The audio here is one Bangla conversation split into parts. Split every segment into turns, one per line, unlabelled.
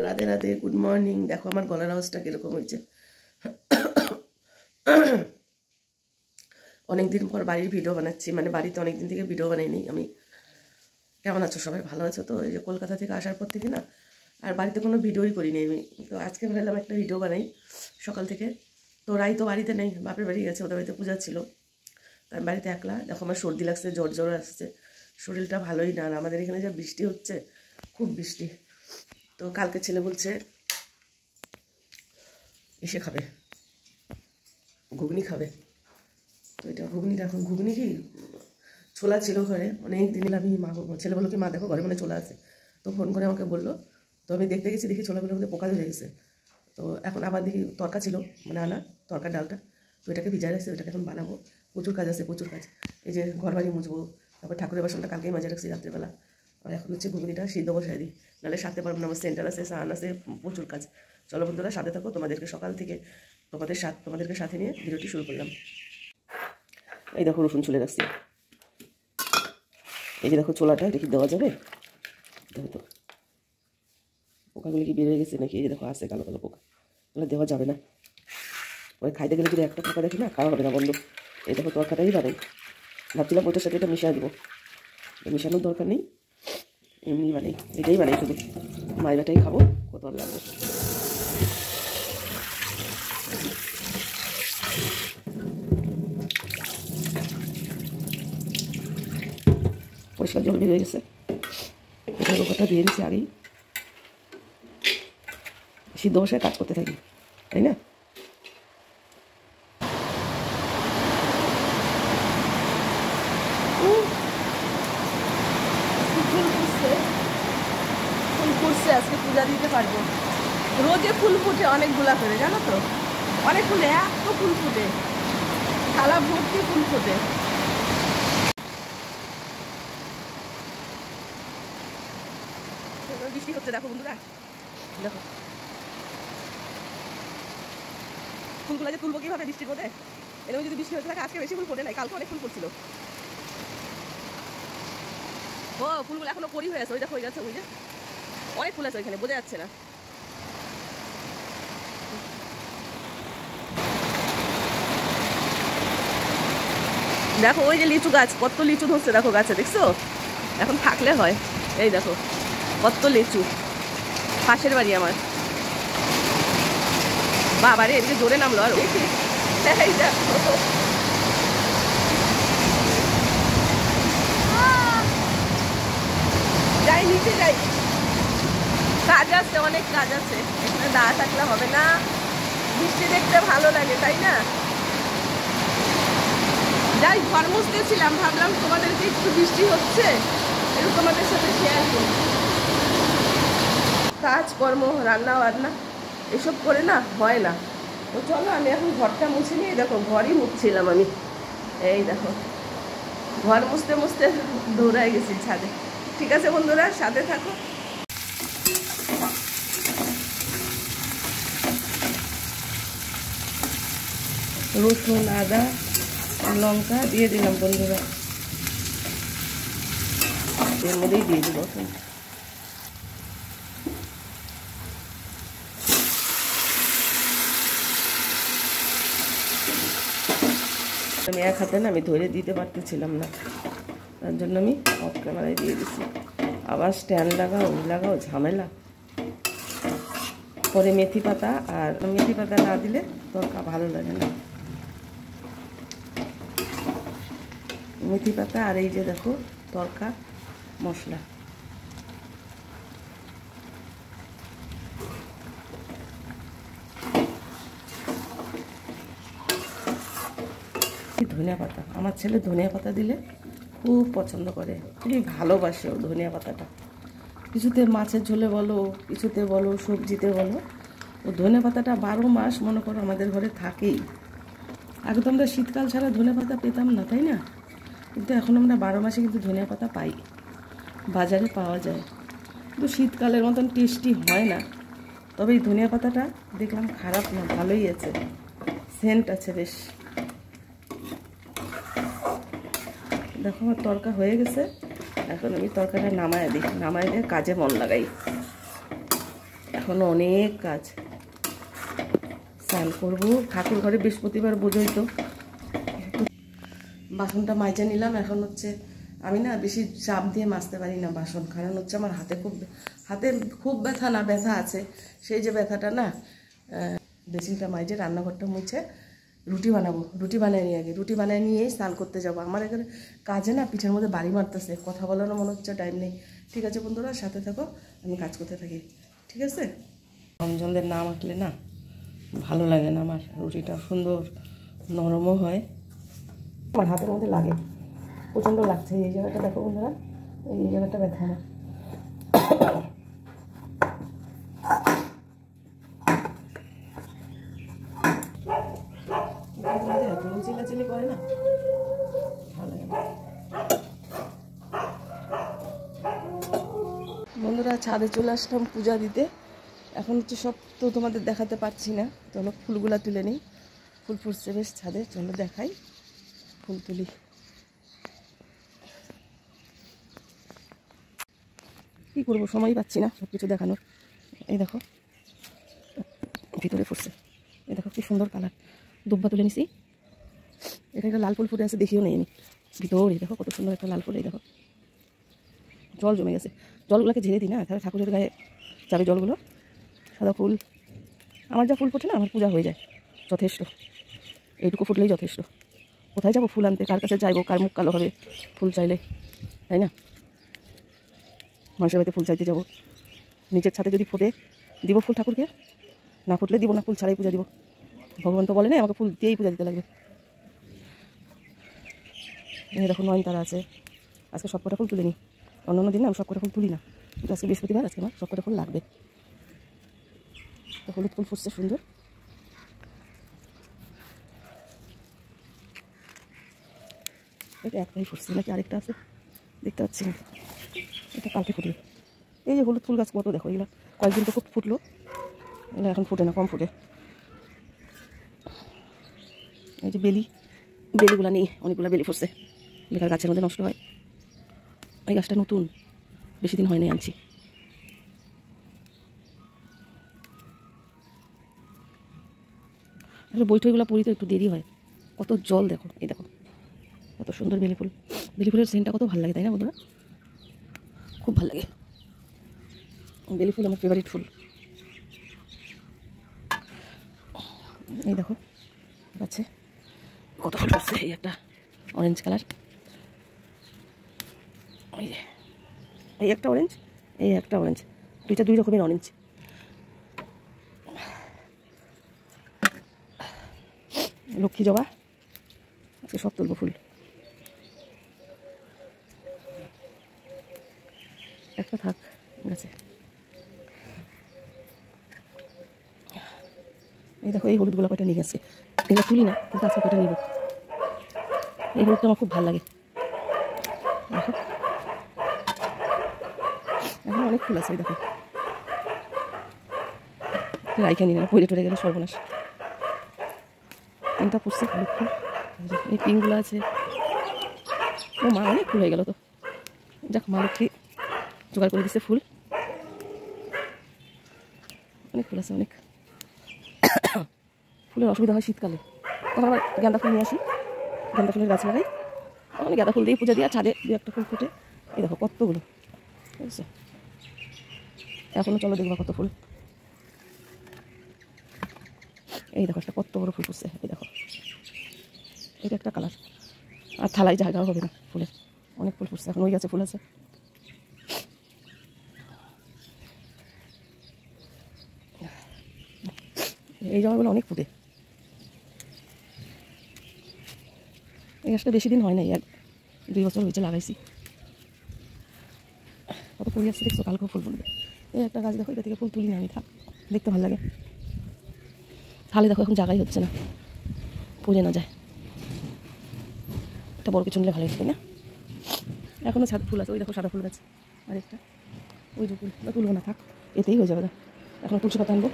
Radhe Radhe, good morning. দেখো আমার গলার আওয়াজটা কিরকম হয়েছে। অনেকদিন পর বাড়ির ভিডিও বানাচ্ছি, মানে বাড়িতে অনেকদিন থেকে ভিডিও বানাইনি আমি। কেমন আছো সবাই? ভালো আছো তো? এই যে কলকাতা থেকে আসার পর থেকে না আর বাড়িতে কোনো ভিডিওই করিনি আমি। তো আজকে ভাবলাম একটা ভিডিও বানাই সকাল থেকে। তো রাই তো বাড়িতে নেই, বাপের বাড়ি গেছে, ওদের বাড়িতে পূজা ছিল। তো আমি বাড়িতে একলা। দেখো আমার সর্দি লাগছে, জ্বর জ্বর আসছে, শরীরটা ভালোই না। আর আমাদের এখানে যে বৃষ্টি হচ্ছে, খুব বৃষ্টি। তো কালকে ছেলে বলছে এসে খাবে, ঘুগনি খাবে। তো এটা ঘুগনিটা, এখন ঘুগনি কি ছোলা ছিল ঘরে অনেক দিন। আমি মা, ছেলে বললো কি মা দেখো ঘরে মনে চলে আসে। তো ফোন করে আমাকে বললো। তো আমি দেখতে গেছি, দেখি ছোলাগুলোর মধ্যে পোকা ধরে গেছে। তো এখন আবার দেখি তরকা ছিল, মানে আনা তরকার ডালটা। তো এটাকে ভিজায় রাখছি, ওটাকে এখন বানাবো। প্রচুর কাজ আছে, প্রচুর কাজ। এই যে ঘর বাড়ি মুছবো, তারপর ঠাকুরের বাসনটা কালকেই মাজা রাখছি রাত্রেবেলা। আর এখন হচ্ছে ঘুগনিটা সিদ্ধ বসাই দিই, নাহলে সারতে পারবো না। আমার সেন্টার আছে, সান আছে, প্রচুর কাজ। চলো বন্ধুরা সাথে থাকো, তোমাদেরকে সকাল থেকে তোমাদেরকে সাথে নিয়ে ভিডিওটি শুরু করলাম। এই দেখো রসুন চলে রাখছি। এই যে দেখো ছোলাটা, দেখি দেওয়া যাবে? দেখো তো পোকাগুলি কি বেড়ে গেছে নাকি? এই যে দেখো আছে কালো কালো পোকা, তাহলে দেওয়া যাবে না। ওই খাইতে গেলে যদি একটা পোকা দেখি না, খাওয়া হবে না বন্ধু। এই দেখো তরকাটাই বানাই, ভাবছিলাম ওইটার সাথে এটা মিশিয়ে দেবো। মিশানোর দরকার নেই, এমনি বানাই, এটাই বানাই শুধু। মাইবাটাই খাবো, কত ভালো লাগবে। পরিষ্কার জল বেরিয়ে গেছে, এটা পোকাটা দিয়ে দিচ্ছি আগেই। সিদ্ধ বসায় কাজ করতে থাকি, তাই না? ফুল ফুটছে, আজকে পূজা দিতে পারবো। রোজে ফুল ফুটে অনেকগুলা করে, জানো তো? অনেক ফুলে, এত ফুল ফুটে, থালা ভর্তি ফুল ফুটে। বৃষ্টি হচ্ছে দেখো বন্ধুরা, দেখো ফুলগুলো যে তুলবো কিভাবে বৃষ্টির মধ্যে। এরকম যদি বৃষ্টি হতে থাকে, আজকে বেশি ফুল ফোটে নাই, কালকে অনেক ফুল ফুটছিল। ও ফুলগুলো এখনো কড়ি হয়ে আছে, ওই দেখো হয়ে যাচ্ছে, ওই যে অনেক ফুল আছে ওইখানে, বোঝা যাচ্ছে না। দেখো ওই যে লিচু গাছ, কত লিচু ধরছে দেখো গাছে, দেখছো? এখন থাকলে হয়। এই দেখো কত লিচু, পাশের বাড়ি আমার। বাবারে এদিকে জোরে নামলো আর এই দেখো, যাই নিচে যাই, কাজ আছে, অনেক কাজ আছে। এখানে দাঁড়া থাকলে হবে না, বৃষ্টি দেখতে ভালো লাগে, তাই না? যাই, ঘর মুছতেছিলাম, ভাবলাম তোমাদেরকে একটু বৃষ্টি হচ্ছে একটু তোমাদের সাথে শেয়ার করি। কাজকর্ম, রান্না বান্না এসব করে না হয় না। তো চলো আমি এখন ঘরটা মুছে নিয়ে, দেখো ঘরই মুছছিলাম আমি। এই দেখো ঘর মুছতে মুছতে দৌড়ায় গেছি ছাদে। ঠিক আছে বন্ধুরা, সাথে থাকো। রসুন, আদা, লঙ্কা দিয়ে দিলাম বন্ধুরা, এর মধ্যেই দিয়ে দিব এখন। আমি এক হাতে না, আমি ধরে দিতে পারতেছিলাম না, তার জন্য আমি অফ ক্যামেরায় দিয়ে দিচ্ছি। আবার স্ট্যান্ড লাগাও লাগাও ঝামেলা। পরে মেথি পাতা, আর মেথি পাতা না দিলে তরকা ভালো লাগে না। মেথি পাতা আর এই যে দেখো তরকা মশলা। ধনিয়া পাতা, আমার ছেলে ধনিয়া পাতা দিলে খুব পছন্দ করে, খুবই ভালোবাসে ও ধনিয়া পাতাটা। কিছুতে মাছের ঝোলে বলো, কিছুতে বলো, সবজিতে বলো, ও ধনিয়া পাতাটা 12 মাস মনে করো আমাদের ঘরে থাকেই। আগে তো আমরা শীতকাল ছাড়া ধনিয়া পাতা পেতাম না, তাই না? কিন্তু এখন আমরা 12 মাসে কিন্তু ধনিয়া পাতা পাই, বাজারে পাওয়া যায়। কিন্তু শীতকালের মতন টেস্টি হয় না। তবে এই ধনিয়া পাতাটা দেখলাম খারাপ না, ভালোই আছে, সেন্ট আছে বেশ। দেখো আমার তরকা হয়ে গেছে, এখন আমি তরকারিটা নামায় দিই, নামায় দিয়ে কাজে মন লাগাই। এখনো অনেক কাজ, স্নান করবো, ঠাকুর ঘরে বৃহস্পতিবার বোঝোই তো। বাসনটা মাজে নিলাম। এখন হচ্ছে আমি না বেশি চাপ দিয়ে মাজতে পারি না বাসন, কারণ হচ্ছে আমার হাতে খুব ব্যথা না, ব্যথা আছে, সেই যে ব্যথাটা না। বেসিনটা মাজে রান্নাঘরটা মুছে রুটি বানাবো, রুটি বানিয়ে নিয়ে আগে, রুটি বানিয়ে নিয়েই স্নান করতে যাবো। আমার এখানে কাজে না পিঠের মধ্যে বাড়ি মারতেছে, কথা বলারও মনে হচ্ছে টাইম নেই। ঠিক আছে বন্ধুরা, সাথে থাকো, আমি কাজ করতে থাকি, ঠিক আছে। গরম জলের না মাখলে না ভালো লাগে না আমার, রুটিটা সুন্দর নরমও হয়। আমার হাতের মধ্যে লাগে, প্রচণ্ড লাগছে এই জায়গাটা, দেখো বন্ধুরা, এই জায়গাটা ব্যথা আমার। চিল্লাচিল্লি করে না, ভালো লাগে না। বন্ধুরা, ছাদে চলে আসলাম পূজা দিতে। এখন হচ্ছে সব তো তোমাদের দেখাতে পারছি না, চলো ফুলগুলা তুলে নিই। ফুল ফুটছে বেশ ছাদে, চলো দেখাই, ফুল তুলি। কী করবো, সময় পাচ্ছি না সব কিছু দেখানোর। এই দেখো ভিতরে ফুটছে, এই দেখো কি সুন্দর কালার। দুব্বা তুলে নিছি, এটা একটা লাল ফুল ফুটে আছে, দেখিও নেই আমি ভিতরে। দেখো কত সুন্দর একটা লাল ফুল, এই দেখো জল জমে গেছে, জলগুলোকে ঝেড়ে দিই না, তাহলে ঠাকুরের গায়ে যাবে জলগুলো। সাদা ফুল, আমার যা ফুল ফোটে না আমার পূজা হয়ে যায় যথেষ্ট, এইটুকু ফুটলেই যথেষ্ট। কোথায় যাবো ফুল আনতে, কার কাছে যাইবো, কার মুখ কালো হবে ফুল চাইলে, তাই না? মানুষের বাড়িতে ফুল চাইতে যাবো, নিচের ছাদে যদি ফোটে দিব ফুল ঠাকুরকে, না ফুটলে দিব না, ফুল ছাড়াই পূজা দিব। ভগবান তো বলে না আমাকে ফুল দিয়েই পূজা দিতে লাগবে। এই দেখো নয়নতারা আছে, আজকে সব কটা ফুল তুলে নিই। অন্য দিন আমি সব কটা ফুল তুলি না, কিন্তু আজকে বৃহস্পতিবার, আজকে আমার সব কটা ফুল লাগবে। তো হলুদ ফুল ফুটছে সুন্দর, এটা একটাই ফুটছে নাকি আরেকটা আছে দেখতে পাচ্ছি না, এটা কালকে ফুটবে। এই যে হলুদ ফুল গাছ কত, দেখো এগুলো কয়েকদিন তো খুব ফুটলো, এগুলো এখন ফুটে না, কম ফুটে। এই যে বেলিগুলো নেই, অনেকগুলো বেলি ফুটছে, বেকার গাছের মধ্যে নষ্ট হয়। এই গাছটা নতুন, বেশি দিন হয়নি আনছি। আসলে বৈঠকগুলো পড়ি তো একটু দেরি হয়, কত জল দেখো, এই দেখো কত সুন্দর বেলি ফুল। বেলি ফুলের সেন্টটা কত ভালো লাগে, তাই না বন্ধুরা? খুব ভালো লাগে, বেলি ফুল আমার ফেভারিট ফুল। এই দেখো গাছে কত ফুল আছে, এই একটা অরেঞ্জ কালার, এই একটা অরেঞ্জ, এই একটা অরেঞ্জ, দুইটা দুই রকমের অরেঞ্জ। লক্ষ্মী জবা, আজকে সব তুলবো ফুল। একটা থাক গাছে। এই দেখো এই হলুদগুলো কয়টা নিয়ে গেছে, এগুলো তুলি না কিন্তু আজকে কয়টা নিব। এই হলুদটা আমার খুব ভালো লাগে, দেখো এখন অনেক ফুল আছে। দেখো রাইখা নিয়ে না, পড়ে টরে গেলে সর্বনাশ। তিনটা ফুটছে হলুদ ফুল, এই পিঙ্কগুলো আছে। ও মা, অনেক ফুল হয়ে গেল তো, যাক মা লক্ষ্মী জোগাড় করে দিচ্ছে ফুল, অনেক ফুল আছে অনেক। ফুলের অসুবিধা হয় শীতকালে, তখন আবার গাঁদা ফুল নিয়ে আসি, গাঁদা ফুলের গাছ লাগাই, তখন গাঁদা ফুল দিয়ে পূজা দিয়ে ছাদে দু একটা ফুল ফুটে। এই দেখো কতগুলো, বুঝছো? এখনো চলো দেখবা কত ফুল। এই দেখো একটা কত বড় ফুল ফুটছে, এই দেখো এটা একটা কালার, আর থালায় জায়গাও হবে না ফুলের, অনেক ফুল ফুটছে। এখন ওই গাছে ফুল আছে, এই জামাগুলো অনেক ফুটে। এই গাছটা বেশি দিন হয় নাই, 1-2 বছর হয়েছে লাগাইছি। কত ফুল আসছে দেখছো, কালকেও ফুল ফুলবে। এই একটা গাছ দেখো, এটা থেকে ফুল তুলি না আমি, থাক, দেখতে ভালো লাগে। থালে দেখো এখন জায়গাই হচ্ছে না, পুজে না যায়, একটা বড় কিছু নিলে ভালো হচ্ছে না। এখনও ছাদ ফুল আছে, ওই দেখো সাদা ফুল গাছ, আরেকটা ওই যে ফুল, তুলবো না থাক, এতেই হয়ে যাবে না। এখন তুলসী পাতা আনবো,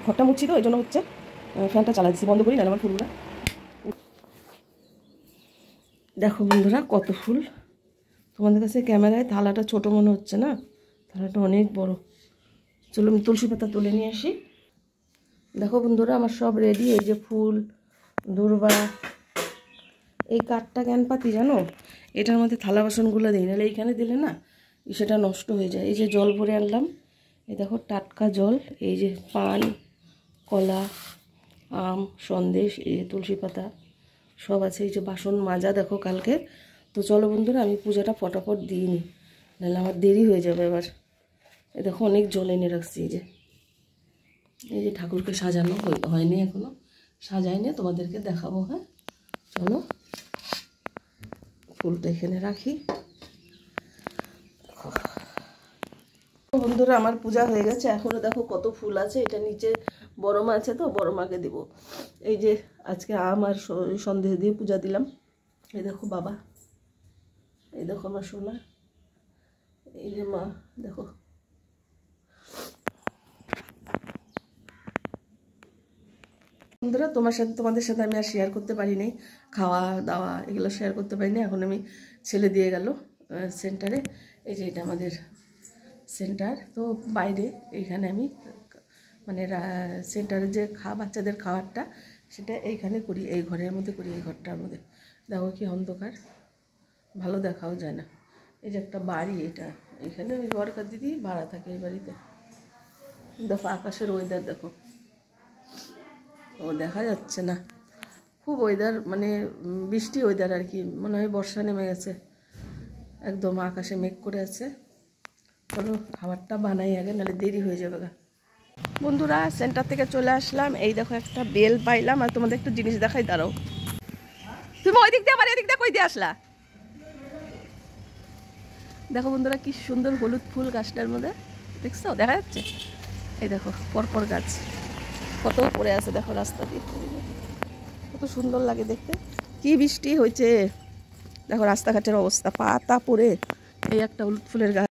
ঘরটা মুছছি তো, এই জন্য হচ্ছে ফ্যানটা চালা দিচ্ছি, বন্ধ করি না আমার ফুলগুলো। দেখো বন্ধুরা কত ফুল, তোমাদের কাছে ক্যামেরায় থালাটা ছোট মনে হচ্ছে না, থালাটা অনেক বড়। চলো আমি তুলসী পাতা তুলে নিয়ে আসি। দেখো বন্ধুরা আমার সব রেডি। এই যে ফুল, দূর্বা, এই কাঠটা কেন পাতি জানো, এটার মধ্যে থালা বাসনগুলো দিই, নাহলে এইখানে দিলে না সেটা নষ্ট হয়ে যায়। এই যে জল ভরে আনলাম, এই দেখো টাটকা জল, এই যে পান, কলা, আম, সন্দেশ, এই যে তুলসী পাতা সব আছে। এই যে বাসন মাজা দেখো কালকে। তো চলো বন্ধুরা আমি পূজাটা ফটাফট দিই নি, নাহলে আমার দেরি হয়ে যাবে এবার। এই দেখো অনেক জল এনে রাখছি। এই যে ঠাকুরকে সাজানো হয়নি এখনো, সাজাইনি, তোমাদেরকে দেখাবো। হ্যাঁ চলো ফুলটা এখানে রাখি। বন্ধুরা আমার পূজা হয়ে গেছে, এখনো দেখো কত ফুল আছে। এটা নিচে বড় মা আছে, তো বড় মাকে দিব। এই যে আজকে আম আর সন্দেশ দিয়ে পূজা দিলাম। এই দেখো বাবা, এই দেখো আমার সোনা, এই যে মা দেখো। বন্ধুরা তোমাদের সাথে আমি আর শেয়ার করতে পারিনি, খাওয়া দাওয়া এগুলো শেয়ার করতে পারিনি। এখন আমি ছেলে দিয়ে গেল সেন্টারে। এই যে এটা আমাদের সেন্টার, তো বাইরে এইখানে আমি মানে সেন্টারে যে বাচ্চাদের খাবারটা সেটা এইখানে করি, এই ঘরের মধ্যে করি, এই ঘরটার মধ্যে। দেখো কি অন্ধকার, ভালো দেখাও যায় না। এই যে একটা বাড়ি, এটা এখানে ওই বরকার দিদি ভাড়া থাকে এই বাড়িতে। দেখো আকাশের ওয়েদার দেখো, ও দেখা যাচ্ছে না, খুব ওয়েদার মানে বৃষ্টি ওয়েদার আর কি, মনে হয় বর্ষা নেমে গেছে, একদম আকাশে মেঘ করে আছে। চলো খাবারটা বানাই আগে, নাহলে দেরি হয়ে যাবে গা। বন্ধুরা সেন্টার থেকে চলে আসলাম, এই দেখো একটা বেল পাইলাম। আর তোমাদের একটু জিনিস দেখাই, দাঁড়াও। তুমি ওই দিক দিয়ে আবার এদিক দিয়ে কই দিয়ে আসলা? দেখো বন্ধুরা কি সুন্দর হলুদ ফুল গাছটার মধ্যে, দেখছো দেখা যাচ্ছে? এই দেখো পরপর গাছ কত পড়ে আছে, দেখো রাস্তা দিয়ে, কত সুন্দর লাগে দেখতে। কি বৃষ্টি হয়েছে দেখো, রাস্তাঘাটের অবস্থা, পাতা পড়ে। এই একটা হলুদ ফুলের গাছ।